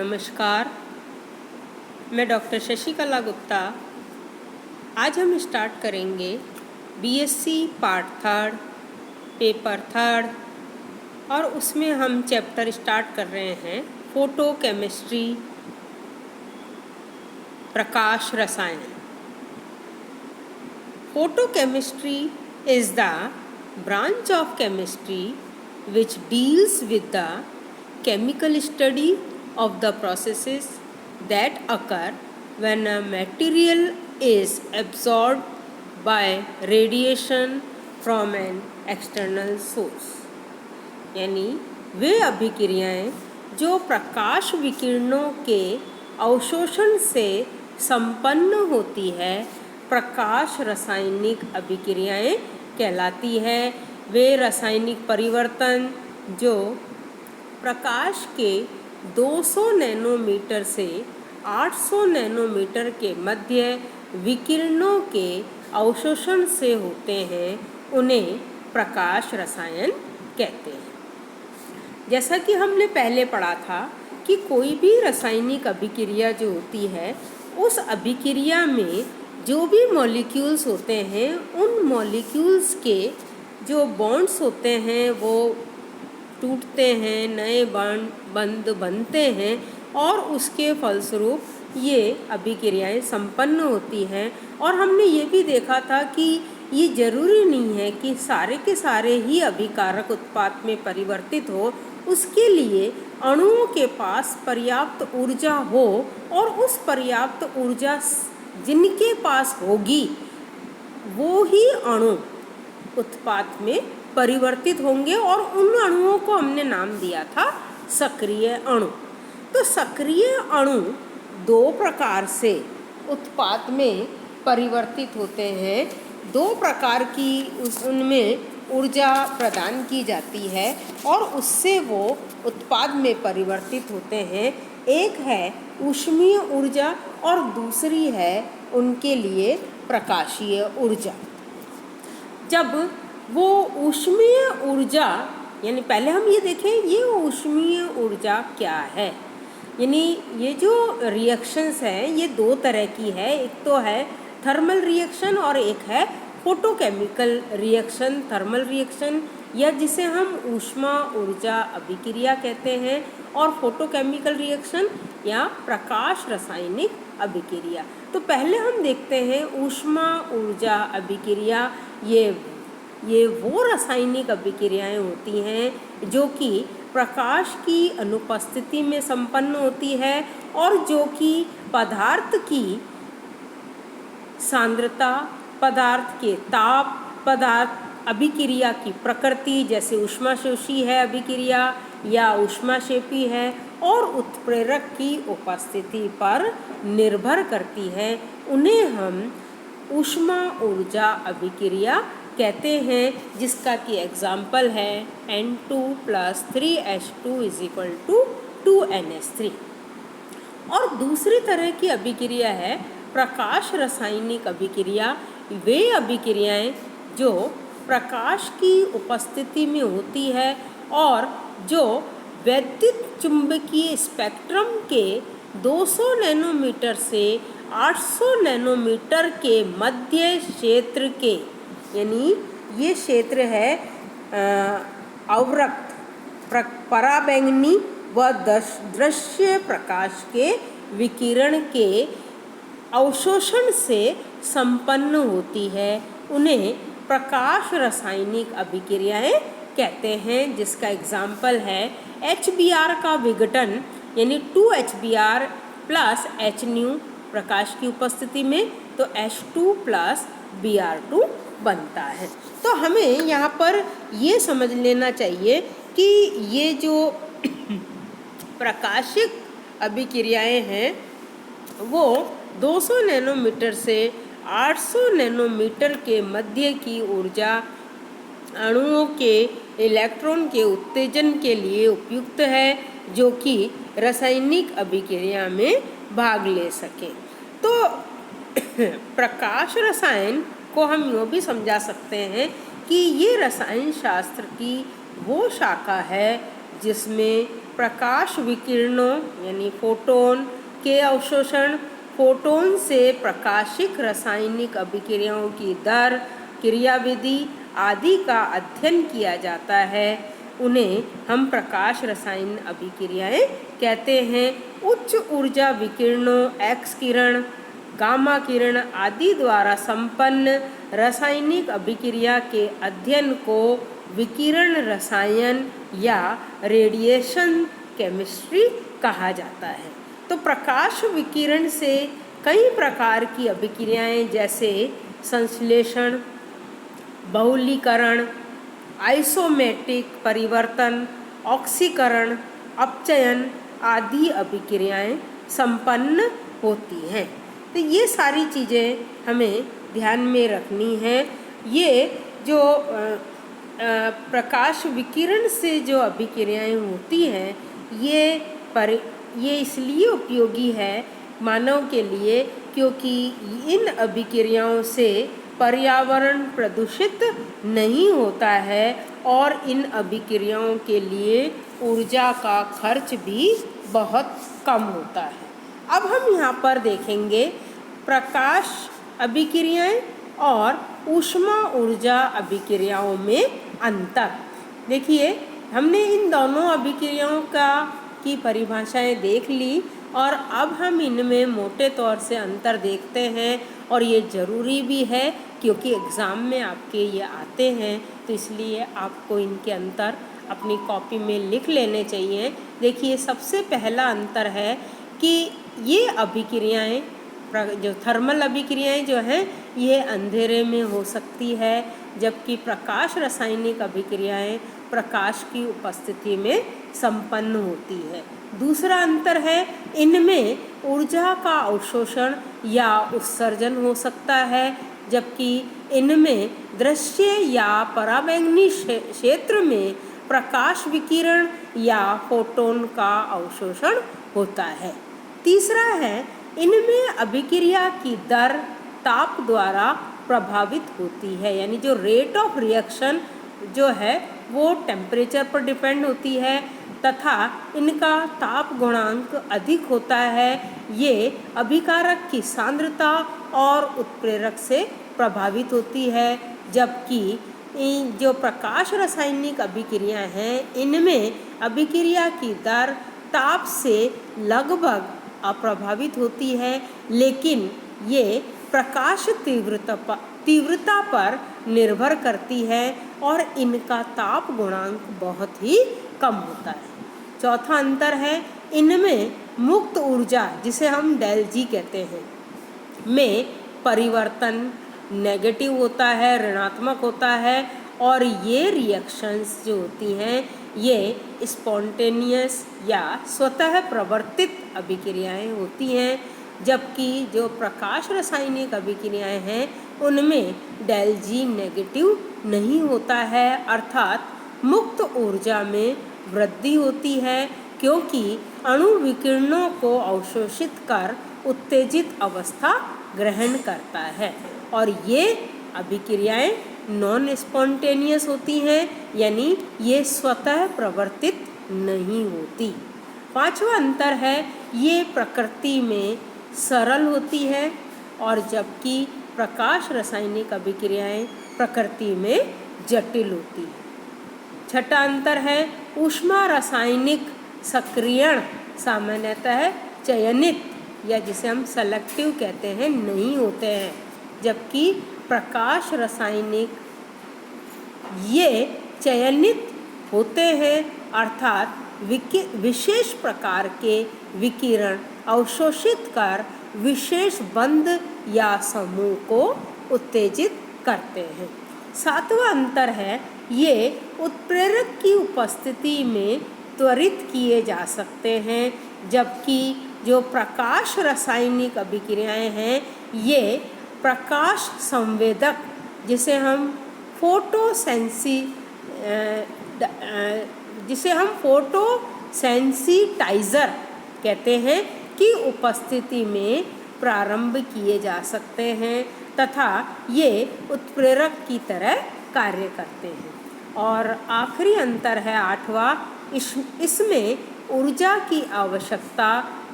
नमस्कार, मैं डॉक्टर शशिकला गुप्ता। आज हम स्टार्ट करेंगे BSc part third, paper third, और उसमें हम चैप्टर स्टार्ट कर रहे हैं फोटो केमिस्ट्री, प्रकाश रसायन। Photo chemistry is the branch of chemistry which deals with the chemical study of the processes that occur when a material is absorbed by radiation from an external source। यानी वे अभिक्रियाएं जो प्रकाश विकिरणों के अवशोषण से संपन्न होती है, प्रकाश रासायनिक अभिक्रियाएं कहलाती है। वे रासायनिक परिवर्तन जो प्रकाश के 200 नैनोमीटर से 800 नैनोमीटर के मध्य विकिरणों के अवशोषण से होते हैं, उन्हें प्रकाश रसायन कहते हैं। जैसा कि हमने पहले पढ़ा था कि कोई भी रासायनिक अभिक्रिया जो होती है, उस अभिक्रिया में जो भी मॉलिक्यूल्स होते हैं, उन मॉलिक्यूल्स के जो बॉन्ड्स होते हैं वो टूटते हैं, नए बंध बनते हैं और उसके फलस्वरूप ये अभिक्रियाएं संपन्न होती हैं। और हमने ये भी देखा था कि ये जरूरी नहीं है कि सारे के सारे ही अभिकारक उत्पाद में परिवर्तित हो, उसके लिए अणुओं के पास पर्याप्त ऊर्जा हो, और उस पर्याप्त ऊर्जा जिनके पास होगी वो ही अणु उत्पाद में परिवर्तित होंगे, और उन अणुओं को हमने नाम दिया था सक्रिय अणु। तो सक्रिय अणु दो प्रकार से उत्पाद में परिवर्तित होते हैं। दो प्रकार की उनमें ऊर्जा प्रदान की जाती है और उससे वो उत्पाद में परिवर्तित होते हैं। एक है ऊष्मीय ऊर्जा और दूसरी है उनके लिए प्रकाशीय ऊर्जा। जब वो ऊष्मीय ऊर्जा, यानी पहले हम ये देखें ये ऊष्मीय ऊर्जा क्या है। यानी ये जो रिएक्शंस हैं ये दो तरह की है। एक तो है थर्मल रिएक्शन और एक है फोटोकेमिकल रिएक्शन। थर्मल रिएक्शन या जिसे हम ऊष्मा ऊर्जा अभिक्रिया कहते हैं, और फोटोकेमिकल रिएक्शन या प्रकाश रासायनिक अभिक्रिया। तो पहले हम देखते हैं ऊष्मा ऊर्जा अभिक्रिया। ये वो रासायनिक अभिक्रियाएं होती हैं जो कि प्रकाश की अनुपस्थिति में संपन्न होती है और जो कि पदार्थ की सांद्रता, पदार्थ के ताप, पदार्थ अभिक्रिया की प्रकृति, जैसे ऊष्माशोषी है अभिक्रिया या ऊष्माक्षेपी है, और उत्प्रेरक की उपस्थिति पर निर्भर करती है। उन्हें हम ऊष्मा ऊर्जा अभिक्रिया कहते हैं, जिसका कि एग्जाम्पल है N2 + 3H2 = 2NH3। और दूसरी तरह की अभिक्रिया है प्रकाश रासायनिक अभिक्रिया। वे अभिक्रियाएं जो प्रकाश की उपस्थिति में होती है और जो वैद्युत चुंबकीय स्पेक्ट्रम के 200 नैनोमीटर से 800 नैनोमीटर के मध्य क्षेत्र के, यानी ये क्षेत्र है अवरक्त, पराबैंगनी व दृश्य प्रकाश के विकिरण के अवशोषण से संपन्न होती है। उन्हें प्रकाश रासायनिक अभिक्रियाएं कहते हैं, जिसका एग्जाम्पल है HBr का विघटन, यानी 2HBr + HNu प्रकाश की उपस्थिति में, तो H2 + Br2 बनता है। तो हमें यहाँ पर ये समझ लेना चाहिए कि ये जो प्रकाशिक अभिक्रियाएं हैं वो 200 नैनोमीटर से 800 नैनोमीटर के मध्य की ऊर्जा अणुओं के इलेक्ट्रॉन के उत्तेजन के लिए उपयुक्त है, जो कि रासायनिक अभिक्रिया में भाग ले सके। तो प्रकाश रसायन को हम यूँ भी समझा सकते हैं कि ये रसायन शास्त्र की वो शाखा है जिसमें प्रकाश विकिरणों यानी फोटोन के अवशोषण, फोटोन से प्रकाशिक रासायनिक अभिक्रियाओं की दर, क्रियाविधि आदि का अध्ययन किया जाता है, उन्हें हम प्रकाश रसायन अभिक्रियाएं कहते हैं। उच्च ऊर्जा विकिरणों, एक्स किरण, गामा किरण आदि द्वारा संपन्न रासायनिक अभिक्रिया के अध्ययन को विकिरण रसायन या रेडिएशन केमिस्ट्री कहा जाता है। तो प्रकाश विकिरण से कई प्रकार की अभिक्रियाएं जैसे संश्लेषण, बहुलीकरण, आइसोमेटिक परिवर्तन, ऑक्सीकरण, अपचयन आदि अभिक्रियाएं संपन्न होती हैं। तो ये सारी चीज़ें हमें ध्यान में रखनी है। ये जो प्रकाश विकिरण से जो अभिक्रियाएं होती हैं ये इसलिए उपयोगी है मानव के लिए क्योंकि इन अभिक्रियाओं से पर्यावरण प्रदूषित नहीं होता है और इन अभिक्रियाओं के लिए ऊर्जा का खर्च भी बहुत कम होता है। अब हम यहाँ पर देखेंगे प्रकाश अभिक्रियाएं और ऊष्मा ऊर्जा अभिक्रियाओं में अंतर। देखिए, हमने इन दोनों अभिक्रियाओं की परिभाषाएं देख ली और अब हम इनमें मोटे तौर से अंतर देखते हैं और ये ज़रूरी भी है क्योंकि एग्ज़ाम में आपके ये आते हैं, तो इसलिए आपको इनके अंतर अपनी कॉपी में लिख लेने चाहिए। देखिए, सबसे पहला अंतर है कि ये अभिक्रियाएं जो थर्मल अभिक्रियाएं जो हैं ये अंधेरे में हो सकती है, जबकि प्रकाश रासायनिक अभिक्रियाएं प्रकाश की उपस्थिति में संपन्न होती है। दूसरा अंतर है इनमें ऊर्जा का अवशोषण या उत्सर्जन हो सकता है, जबकि इनमें दृश्य या पराबैंगनी क्षेत्र में प्रकाश विकिरण या फोटोन का अवशोषण होता है। तीसरा है इनमें अभिक्रिया की दर ताप द्वारा प्रभावित होती है, यानी जो रेट ऑफ रिएक्शन जो है वो टेम्परेचर पर डिपेंड होती है तथा इनका ताप गुणांक अधिक होता है। ये अभिकारक की सांद्रता और उत्प्रेरक से प्रभावित होती है, जबकि जो प्रकाश रासायनिक अभिक्रियाएं हैं इनमें अभिक्रिया की दर ताप से लगभग अप्रभावित होती है, लेकिन ये प्रकाश तीव्रता पर निर्भर करती है और इनका ताप गुणांक बहुत ही कम होता है। चौथा अंतर है इनमें मुक्त ऊर्जा जिसे हम डेल जी कहते हैं में परिवर्तन नेगेटिव होता है, ऋणात्मक होता है और ये रिएक्शंस जो होती हैं ये स्पॉन्टेनियस या स्वतः प्रवर्तित अभिक्रियाएं होती हैं, जबकि जो प्रकाश रासायनिक अभिक्रियाएं हैं उनमें डेल जी नेगेटिव नहीं होता है, अर्थात मुक्त ऊर्जा में वृद्धि होती है क्योंकि अणु विकिरणों को अवशोषित कर उत्तेजित अवस्था ग्रहण करता है और ये अभिक्रियाएं नॉन स्पॉन्टेनियस होती हैं, यानी ये स्वतः प्रवर्तित नहीं होती। पांचवा अंतर है ये प्रकृति में सरल होती है और जबकि प्रकाश रासायनिक अभिक्रियाएं प्रकृति में जटिल होती है। छठा अंतर है ऊष्मा रासायनिक सक्रियण सामान्यतः चयनित या जिसे हम सेलेक्टिव कहते हैं नहीं होते हैं, जबकि प्रकाश रासायनिक ये चयनित होते हैं, अर्थात विशेष प्रकार के विकिरण अवशोषित कर विशेष बंध या समूह को उत्तेजित करते हैं। सातवां अंतर है ये उत्प्रेरक की उपस्थिति में त्वरित किए जा सकते हैं, जबकि जो प्रकाश रासायनिक अभिक्रियाएं हैं ये प्रकाश संवेदक जिसे हम फोटोसेंसिटाइजर कहते हैं की उपस्थिति में प्रारंभ किए जा सकते हैं तथा ये उत्प्रेरक की तरह कार्य करते हैं। और आखिरी अंतर है आठवां, इसमें ऊर्जा की आवश्यकता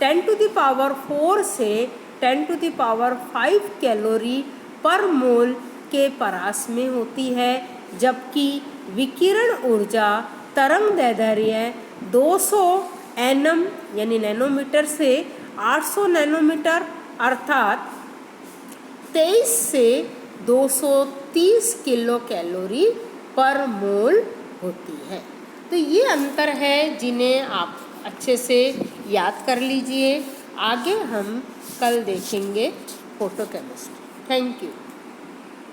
10 टू द पावर 4 से 10 टू द पावर 5 कैलोरी पर मोल के परास में होती है, जबकि विकिरण ऊर्जा तरंग दैर्ध्य 200 एनम यानी नैनोमीटर से 800 नैनोमीटर अर्थात 23 से 230 किलो कैलोरी पर मोल होती है। तो ये अंतर है जिन्हें आप अच्छे से याद कर लीजिए। आगे हम कल देखेंगे फोटोकेमिस्ट्री। Thank you.